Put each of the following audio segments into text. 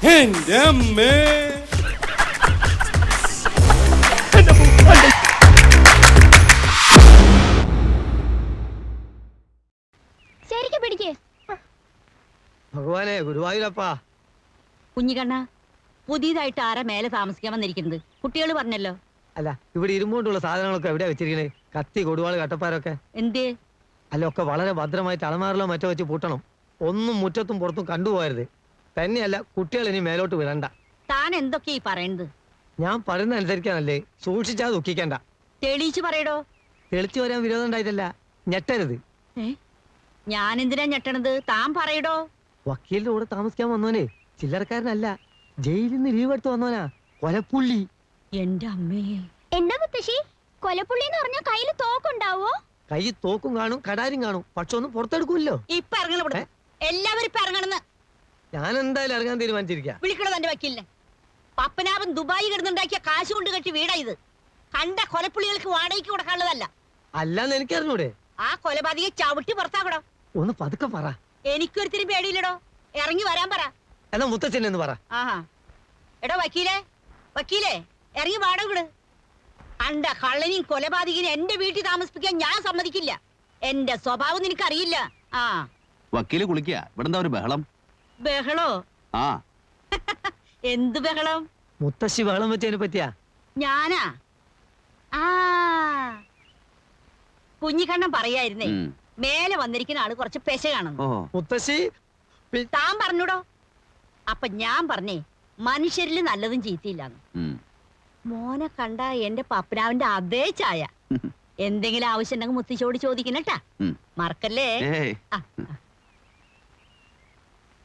എന്റെ അമ്മേ. ശരിക്കും പിടിക്കേ. ഭഗവാനെ, ഗുരുവായൂരപ്പാ. കുഞ്ഞിക്കണ്ണ, പുതിയതായിട്ട് ആരാ മേലെ താമസിക്കാൻ വന്നിരിക്കുന്നത്? കുട്ടികൾ പറഞ്ഞല്ലോ. അല്ല, ഇവിടെ ഇരുമ്പോണ്ടുള്ള സാധനങ്ങളൊക്കെ എവിടെയാ വെച്ചിരിക്കണേ? കത്തി, കൊടുവാള്, കട്ടപ്പാരൊക്കെ എന്തേ? അല്ല, ഒക്കെ വളരെ ഭദ്രമായിട്ട് അളമാറിലോ മറ്റോ വെച്ച് പൂട്ടണം. ഒന്നും മുറ്റത്തും പുറത്തും കണ്ടുപോകരുത്. തന്നെയല്ല, കുട്ടികൾ ഇനി മേലോട്ട് വിടണ്ട. താൻ എന്തൊക്കെയാ ഈ പറയുന്നത്? ഞാൻ പറയുന്ന അനുസരിക്കാനല്ലേ, സൂക്ഷിച്ചാ ദുഃഖിക്കണ്ട. തെളിയിച്ചു പറയടോ. തെളിച്ചു വരാൻ വിരോധം ഉണ്ടായിട്ടല്ല, ഞെട്ടരുത്. ഞാൻ എന്തിനാ ഞെട്ടണത്? താൻ പറയടോ. വക്കീലിന്റെ കൂടെ താമസിക്കാൻ വന്നോനെ ചില്ലറക്കാരനല്ല, ജയിലിൽ നിന്ന് ലീവ് എടുത്ത് വന്നോനാ, കൊലപ്പുള്ളി. എന്റെ അമ്മേ. എന്നാ മുത്തശ്ശി, കൊലപ്പുള്ളി എന്ന് പറഞ്ഞാൽ കയ്യിൽ തോക്കുണ്ടാവോ? കൈ തോക്കും കാണും, കടാരും കാണും, പക്ഷെ ഒന്നും പുറത്തെടുക്കൂല്ലോ. ഇപ്പൊ ഇറങ്ങണ, എല്ലാവരും ഇപ്പൊ ഇറങ്ങണെന്ന്. ഞാൻ എന്തായാലും ഇറങ്ങാൻ തീരുമാനിച്ചിരിക്ക. വിളിക്കണത് എന്റെ വക്കീലിനെ. പപ്പനാഭൻ ദുബായി കിടന്നുണ്ടാക്കിയ കാശ് കൊണ്ട് കെട്ടി വീടാ ഇത്. കണ്ട കൊലപ്പുള്ളികൾക്ക് വാടകയ്ക്ക് കൊടുക്കാനുള്ളതല്ല. അല്ലാന്ന് എനിക്കറിഞ്ഞൂടെ? ആ കൊലപാതകയെ ചവിട്ടി പുറത്താക്കടോ. ഒന്ന് പതുക്കെ പറ. എനിക്കൊരുത്തിരി പേടിയില്ലടോ. ഇറങ്ങി വരാൻ പറ. എന്നാ മുത്തച്ഛനെന്ന് പറ. ആഹാ. എടോ വക്കീലേ, വക്കീലേ, ഇറങ്ങി വാടക വിട്. അണ്ട കള്ളനെയും കൊലപാതകനെയും എന്റെ വീട്ടിൽ താമസിപ്പിക്കാൻ ഞാൻ സമ്മതിക്കില്ല. എന്റെ സ്വഭാവം നിനക്കറിയില്ല. ആ വക്കീല് കുളിക്കുക. ഇവിടെ എന്താ ഒരു ബഹളം? ബഹളോ? ആ എന്ത് ബഹളം? മുത്തശ്ശി ബഹളം വെച്ചതിനെ പറ്റിയാ? ഞാനാ? ആ കുഞ്ഞിക്കണ്ണൻ പറയായിരുന്നേ, മേലെ വന്നിരിക്കുന്ന ആള് കുറച്ച് പെശ കാണുന്നു. മുത്തശ്ശി താൻ പറഞ്ഞൂടോ. അപ്പൊ ഞാൻ പറഞ്ഞേ, മനുഷ്യരിൽ നല്ലതും ചീത്തയില്ലാന്ന്. മോനെ കണ്ട എന്റെ പപ്പനാവിന്റെ അതേ ചായ. എന്തെങ്കിലും ആവശ്യം ഉണ്ടെങ്കിൽ മുത്തശ്ശിയോട് ചോദിക്കണട്ടാ, മറക്കല്ലേ.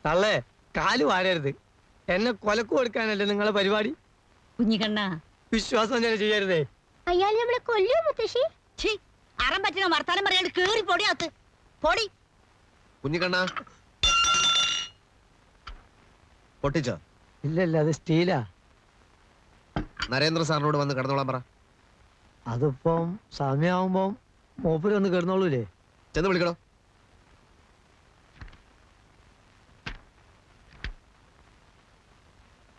തള്ളേ, കാല് വാരരുത്. എന്നെ കൊലക്ക് കൊടുക്കാനല്ലേ നിങ്ങളെ പരിപാടി? കുഞ്ഞിക്കണ്ണ, വിശ്വാസം തന്നെ ചെയ്യരുതേ. അയാൾ നമ്മളെ കൊല്ലൂ മുത്തശ്ശി. അറം പറ്റുന്ന വർത്താനം പറയാണ്ട് കേറി പൊടി അകത്ത് പൊടി. കുഞ്ഞിക്കണ്ണ പൊട്ടിച്ചോ? ഇല്ലല്ല, അത് സ്റ്റീലാ. നരേന്ദ്ര സാറിനോട് വന്ന് കിടന്നോളാൻ പറ. അതിപ്പം സമയാവുമ്പോ മൂപ്പര് ഒന്ന് കിടന്നോളൂലേ? ചെന്ന് വിളിക്കണോ?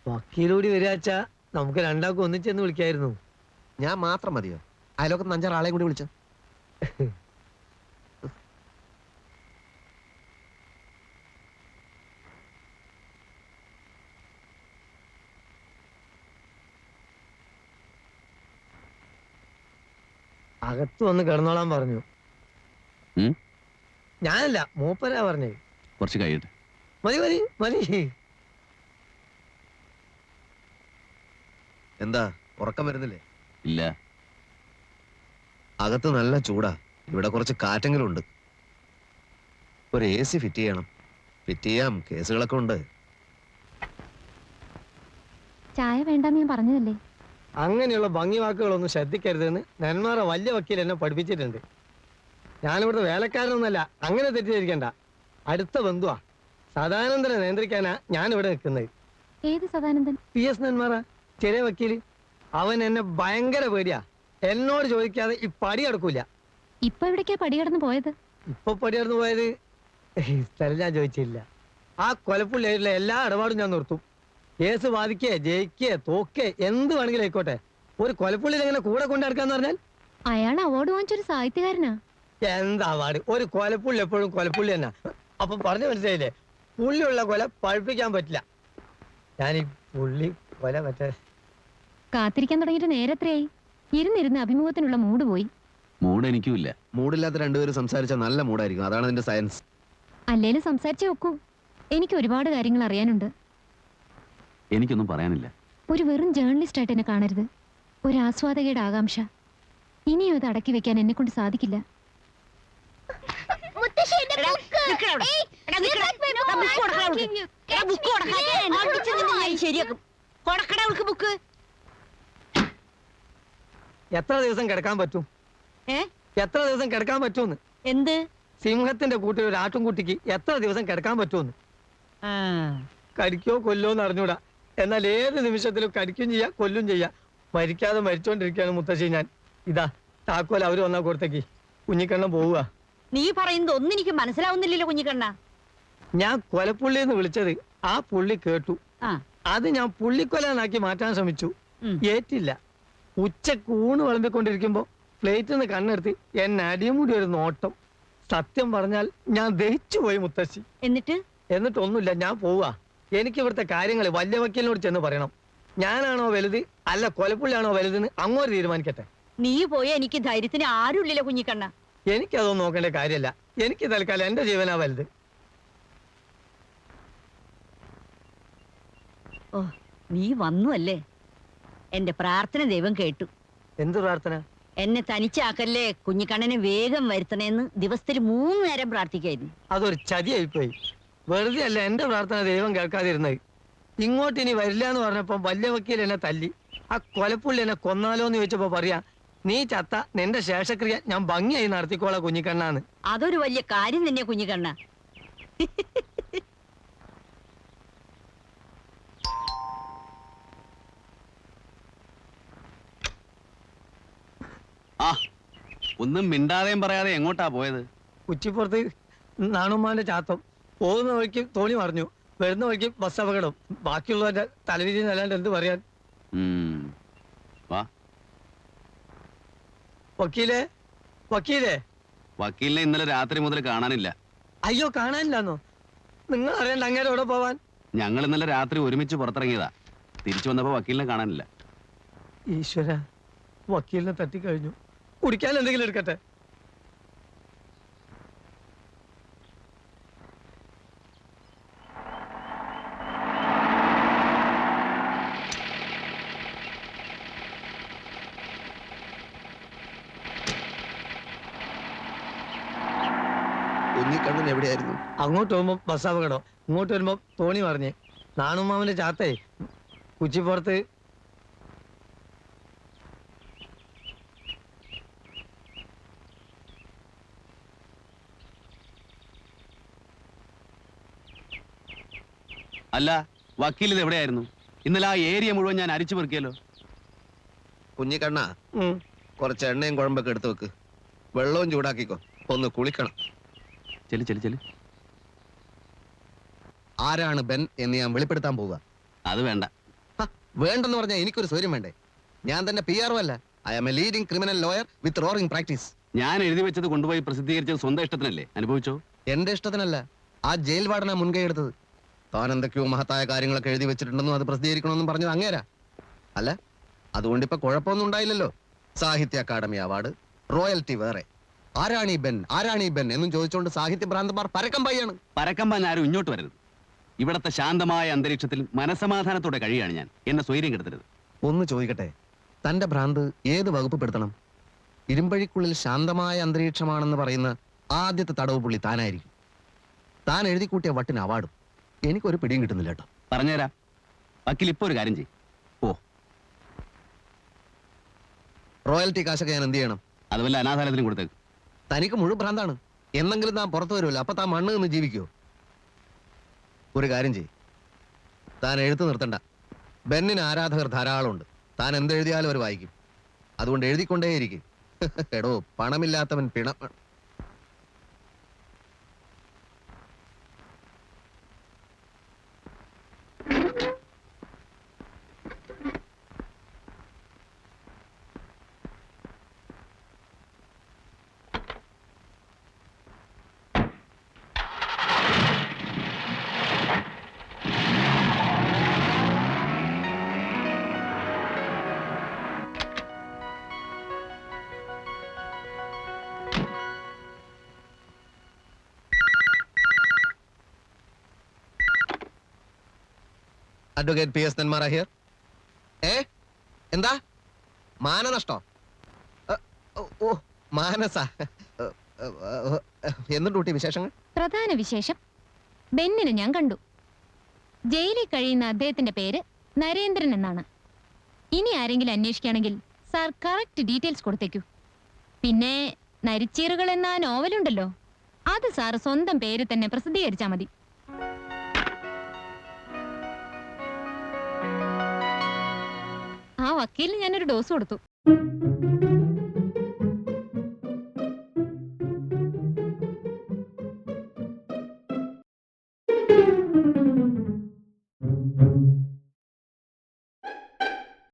വക്കീലൂടി വരാച്ചാ നമുക്ക് രണ്ടാൾക്കും ഒന്നിച്ചെന്ന് വിളിക്കായിരുന്നു. ഞാൻ മാത്രം മതിയോ? അയലോക്കത്ത് 5-6 ആളെയും കൂടി വിളിച്ചു. അകത്ത് വന്ന് കിടന്നോളാൻ പറഞ്ഞു. ഞാനല്ല, മൂപ്പരാ പറഞ്ഞേ. കുറച്ച് കഴിയട്ടെ. മതി മതി മതി. എന്താ ഉറക്കം വരുന്നില്ലേ? ഇല്ല. അകത്ത് നല്ല ചൂടാ. ഇവിടെ കുറച്ച് കാറ്റെങ്കിലും ഉണ്ട്. ഒരു AC ഫിറ്റ് ചെയ്യണം. ഫിറ്റ് ചെയ്യാം, കേസുകളൊക്കെ ഉണ്ട്. ചായ വേണ്ടെന്ന് ഞാൻ പറഞ്ഞതല്ലേ. അങ്ങനെയുള്ള ഭംഗി വാക്കുകളൊന്നും ശ്രദ്ധിക്കരുതെന്ന് നെന്മാറ വലിയ വക്കീൽ എന്നെ പഠിപ്പിച്ചിട്ടുണ്ട്. ഞാനിവിടുത്തെ വേലക്കാരനൊന്നല്ല, അങ്ങനെ തെറ്റിദ്ധരിക്കണ്ട. അടുത്ത ബന്ധുവാ. സദാനന്ദനെ നിയന്ത്രിക്കാനാ ഞാനിവിടെ നിൽക്കുന്നത്. ഏത് സദാനന്ദൻ? PS നെന്മാറ, ചെറിയ വക്കീല്. അവൻ എന്നെ ഭയങ്കര പേടിയാ. എന്നോട് ചോദിക്കാതെ ഈ പടി കിടക്കൂല. ഇപ്പൊ എവിടേക്കാ പടി കടന്നു പോയത്? ഇപ്പൊ പടി കടന്നു പോയത് സ്ഥലം ഞാൻ ചോദിച്ചില്ല. ആ കൊലപ്പുള്ളിയായിട്ടുള്ള എല്ലാ ഇടപാടും ഞാൻ നിർത്തും. കേസ് ബാധിക്കേ, ജയിക്കേ, തോക്കേ, എന്ത് വേണമെങ്കിലും ആയിക്കോട്ടെ. ഒരു കൊലപ്പുള്ളി എങ്ങനെ കൂടെ കൊണ്ടു നടക്കാന്ന് പറഞ്ഞാൽ? അയാൾ അവാർഡ് വാങ്ങിച്ചൊരു സാഹിത്യകാരനാ. എന്താ അവാർഡ്? ഒരു കൊലപ്പുള്ളി എപ്പോഴും കൊലപ്പുള്ളി തന്നെ. അപ്പൊ പറഞ്ഞു മനസ്സിലായില്ലേ, പുള്ളിയുള്ള കൊല പഴുപ്പിക്കാൻ പറ്റില്ല. ഞാൻ ഈ പുള്ളി കൊല മറ്റേ കാത്തിരിക്കാൻ തുടങ്ങിയിട്ട് നേരത്രയായി. ഇരുന്നിരുന്ന് അഭിമുഖത്തിനുള്ള മൂഡ് പോയി. മൂഡ് എനിക്കും ഇല്ല. മൂടില്ലാത്ത രണ്ടുപേരും സംസാരിച്ചാൽ നല്ല മൂടായിരിക്കും. അതാണ് അതിന്റെ സയൻസ്. അല്ലേലും സംസാരിച്ചേ ഒക്കൂ. എനിക്ക് ഒരുപാട് കാര്യങ്ങൾ അറിയാനുണ്ട്. എനിക്കൊന്നും പറയാനില്ല. ഒരു വെറും ജേർണലിസ്റ്റ് ആയിട്ട് എന്നെ കാണരുത്. ഒരു ആസ്വാദകയുടെ ആകാംക്ഷ. ഇനിയും അത് അടക്കി വെക്കാൻ എന്നെ കൊണ്ട് സാധിക്കില്ല. എത്ര ദിവസം കിടക്കാൻ പറ്റും? എത്ര ദിവസം കിടക്കാൻ പറ്റുമെന്ന്? എന്ത്? സിംഹത്തിന്റെ കൂട്ടിൽ ഒരു ആട്ടുംകുട്ടിക്ക് എത്ര ദിവസം കിടക്കാൻ പറ്റുമെന്ന്. കടിക്കോ കൊല്ലോ എന്ന് അറിഞ്ഞൂടാ. എന്നാൽ ഏത് നിമിഷത്തിലും കടിക്കും ചെയ്യാ, കൊല്ലും ചെയ്യാ. മരിക്കാതെ മരിച്ചോണ്ടിരിക്കുകയാണ് മുത്തശ്ശി ഞാൻ. ഇതാ താക്കോൽ അവര് വന്നാ കൊടുത്തേക്ക്. കുഞ്ഞിക്കണ്ണൻ പോവുക. നീ പറയുന്നത് ഒന്നും എനിക്ക് മനസ്സിലാവുന്നില്ലല്ലോ കുഞ്ഞിക്കണ്ണ. ഞാൻ കൊലപ്പുള്ളി എന്ന് വിളിച്ചത് ആ പുള്ളി കേട്ടു. ആ. അത് ഞാൻ പുള്ളിക്കൊലാനാക്കി മാറ്റാൻ ശ്രമിച്ചു. ഉം. ഏറ്റില്ല. ഉച്ചക്ക് ഊണ് വിളമ്പിക്കൊണ്ടിരിക്കുമ്പോ പ്ലേറ്റിൽ നിന്ന് കണ്ണെടുത്ത് എന്നെ അടിയും കൂടി ഒരു നോട്ടം. സത്യം പറഞ്ഞാൽ ഞാൻ ദഹിച്ചു പോയി മുത്തശ്ശി. എന്നിട്ടൊന്നുമില്ല, ഞാൻ പോവാ. എനിക്ക് ഇവിടുത്തെ കാര്യങ്ങൾ വലിയ വക്കീലിനോട് ചെന്ന് പറയണം. ഞാനാണോ വലുത് അല്ല കൊലപ്പുള്ളിയാണോ വലുതെന്ന് അങ്ങോട്ട് തീരുമാനിക്കട്ടെ. നീ പോയ എനിക്ക് ധൈര്യത്തിന് ആരുമില്ല കുഞ്ഞിക്കണ്ണ. എനിക്കതൊന്നും നോക്കേണ്ട കാര്യമല്ല. എനിക്ക് തൽക്കാലം എന്റെ ജീവനാ വലുത്. ഓ, നീ വന്നു അല്ലേ? എന്റെ പ്രാർത്ഥന ദൈവം കേട്ടു. എന്ത് പ്രാർത്ഥന? എന്നെ തനിച്ചാക്കല്ലേ, കുഞ്ഞിക്കണ്ണനെ വേഗം വരുത്തണേന്ന് ദിവസത്തിൽ 3 നേരം പ്രാർത്ഥിക്കായിരുന്നു. അതൊരു ചതിയായിപ്പോയി. വെറുതെ അല്ല എന്റെ പ്രാർത്ഥന ദൈവം കേൾക്കാതിരുന്നത്. ഇങ്ങോട്ട് ഇനി വരില്ല എന്ന് പറഞ്ഞപ്പോ വലിയ വക്കീൽ എന്നെ തല്ലി. ആ കൊലപ്പുള്ളി എന്നെ കൊന്നാലോ എന്ന് ചോദിച്ചപ്പോ പറയാ, നീ ചത്ത നിന്റെ ശേഷക്രിയ ഞാൻ ഭംഗിയായി നടത്തിക്കോളാ കുഞ്ഞിക്കണ്ണാന്ന്. അതൊരു വലിയ കാര്യം തന്നെ കുഞ്ഞിക്കണ്ണ. ആ ഒന്നും മിണ്ടാതെയും പറയാതെ എങ്ങോട്ടാ പോയത്? ഉച്ചിപ്പുറത്ത് നാണുമ്മാന്റെ ചാത്തം. പോകുന്ന വഴിക്ക് തോണി മറിഞ്ഞു, വരുന്ന വഴിക്ക് ബസ് അപകടം. ബാക്കിയുള്ളവന്റെ തലവിധി അല്ലാണ്ട് എന്ത് പറയാൻ. വാ. വക്കീലേ, വക്കീലേ. വക്കീലിനെ ഇന്നലെ രാത്രി മുതൽ കാണാനില്ല. അയ്യോ, കാണാനില്ലെന്നോ? നിങ്ങൾ അറിയണ്ട അങ്ങേരെ എവിടെ പോവാൻ. ഞങ്ങൾ ഇന്നലെ രാത്രി ഒരുമിച്ച് പുറത്തിറങ്ങിയതാ. തിരിച്ചു വന്നപ്പോ വക്കീലിനെ കാണാനില്ല. ഈശ്വര, വക്കീലിനെ തട്ടിക്കഴിഞ്ഞു. കുടിക്കാൻ എന്തെങ്കിലും എടുക്കട്ടെ. കുഞ്ഞിക്കണ്ണൻ എവിടെയായിരുന്നു? അങ്ങോട്ട് പോകുമ്പോ ബസ് അപകടം, ഇങ്ങോട്ട് വരുമ്പോ തോണി മറിഞ്ഞ്. നാണുമാമന്റെ ചാത്തേ കുച്ചിപ്പുറത്ത്. അല്ല, വക്കീൽ ഇത് എവിടെയായിരുന്നു? ഇന്നലെ ആ ഏരിയ മുഴുവൻ ഞാൻ അരിച്ചു പെറുക്കിയല്ലോ. കുഞ്ഞിക്കണ്ണ, ഉം. കുറച്ച് എണ്ണയും കുഴമ്പൊക്കെ എടുത്തു വെക്ക്. വെള്ളവും ചൂടാക്കിക്കോ, ഒന്ന് കുളിക്കണം. ചെല് ചെല് ചെല്. ആരാണ് ബെൻ എന്ന് ഞാൻ വെളിപ്പെടുത്താൻ പോവുക. അത് വേണ്ട. വേണ്ടെന്ന് പറഞ്ഞാൽ എനിക്കൊരു സൗകര്യം വേണ്ടേ? ഞാൻ തന്നെ PRO അല്ല. I am a leading criminal lawyer with roaring practice. ഞാൻ എഴുതി വെച്ചത് കൊണ്ടുപോയി പ്രസിദ്ധീകരിച്ചത് സ്വന്തം ഇഷ്ടത്തിനല്ലേ? അനുഭവിച്ചോ? എന്റെ ഇഷ്ടത്തിനല്ല, ആ ജയിൽ വാർഡനാ മുൻകൈ എടുത്തത്. താൻ എന്തൊക്കെയോ മഹത്തായ കാര്യങ്ങളൊക്കെ എഴുതി വെച്ചിട്ടുണ്ടെന്നും അത് പ്രസിദ്ധീകരിക്കണമെന്നും പറഞ്ഞത് അങ്ങേരാ. അല്ല, അതുകൊണ്ട് ഇപ്പൊ കുഴപ്പമൊന്നും ഉണ്ടായില്ലല്ലോ. സാഹിത്യ അക്കാദമി അവാർഡ്, റോയൽറ്റി വേറെ. ആരാണീ ബെൻ, ആരാണീ ബെൻ എന്നും ചോദിച്ചുകൊണ്ട് സാഹിത്യ ഭ്രാന്തന്മാർ പരക്കം പായാണ്. പരക്കമ്പാൻ ആരും ഇങ്ങോട്ട് വരരുത്. ഇവിടത്തെ ശാന്തമായ അന്തരീക്ഷത്തിൽ മനസമാധാനത്തോടെ കഴിയാണ് ഞാൻ. എന്നെ സ്വൈര്യം കെടുത്തരുത്. ഒന്ന് ചോദിക്കട്ടെ, തന്റെ ഭ്രാന്ത് ഏത് വകുപ്പ് പെടുത്തണം? ഇരുമ്പഴിക്കുള്ളിൽ ശാന്തമായ അന്തരീക്ഷമാണെന്ന് പറയുന്ന ആദ്യത്തെ തടവ് പുള്ളി താനായിരിക്കും. താൻ എഴുതി കൂട്ടിയ വട്ടിന് അവാർഡും. എനിക്കൊരു പിടിയും കിട്ടുന്നില്ല കേട്ടോ. പറഞ്ഞുതരാം. വക്കീൽ ഇപ്പൊ ഒരു കാര്യം ചെയ്യും. ഓ, റോയൽറ്റി കാശൊക്കെ ഞാൻ എന്ത് ചെയ്യണം? അതുപോലെ അനാഥാലയത്തിന് കൊടുത്തേക്ക്. തനിക്ക് മുഴുവൻ ഭ്രാന്താണ്. എന്നെങ്കിലും താൻ പുറത്തു വരുമല്ലോ, അപ്പൊ താൻ മണ്ണ് നിന്ന് ജീവിക്കുമോ? ഒരു കാര്യം ചെയ്യും, താൻ എഴുത്ത് നിർത്തണ്ട. ബെന്നിന് ആരാധകർ ധാരാളമുണ്ട്. താൻ എന്തെഴുതിയാലും അവർ വായിക്കും. അതുകൊണ്ട് എഴുതിക്കൊണ്ടേയിരിക്കും. എടോ, പണമില്ലാത്തവൻ പിണ. Advocate PS Nenmara here. എന്താ മാനനഷ്ടോ? ഓ, മാനസ. എന്തുണ്ട് കുട്ടി വിശേഷങ്ങൾ? പ്രധാന വിശേഷം, ബെന്നിനെ ഞാൻ കണ്ടു. ജയിലിൽ കഴിയുന്ന അദ്ദേഹത്തിന്റെ പേര് നരേന്ദ്രൻ എന്നാണ്. ഇനി ആരെങ്കിലും അന്വേഷിക്കുകയാണെങ്കിൽ സാർ കറക്റ്റ് ഡീറ്റെയിൽസ് കൊടുത്തേക്കൂ. പിന്നെ നരിച്ചീറുകൾ എന്ന നോവലുണ്ടല്ലോ, അത് സാർ സ്വന്തം പേര് തന്നെ പ്രസിദ്ധീകരിച്ചാൽ മതി. ആ വക്കീലിന് ഞാനൊരു ഡോസ് കൊടുത്തു.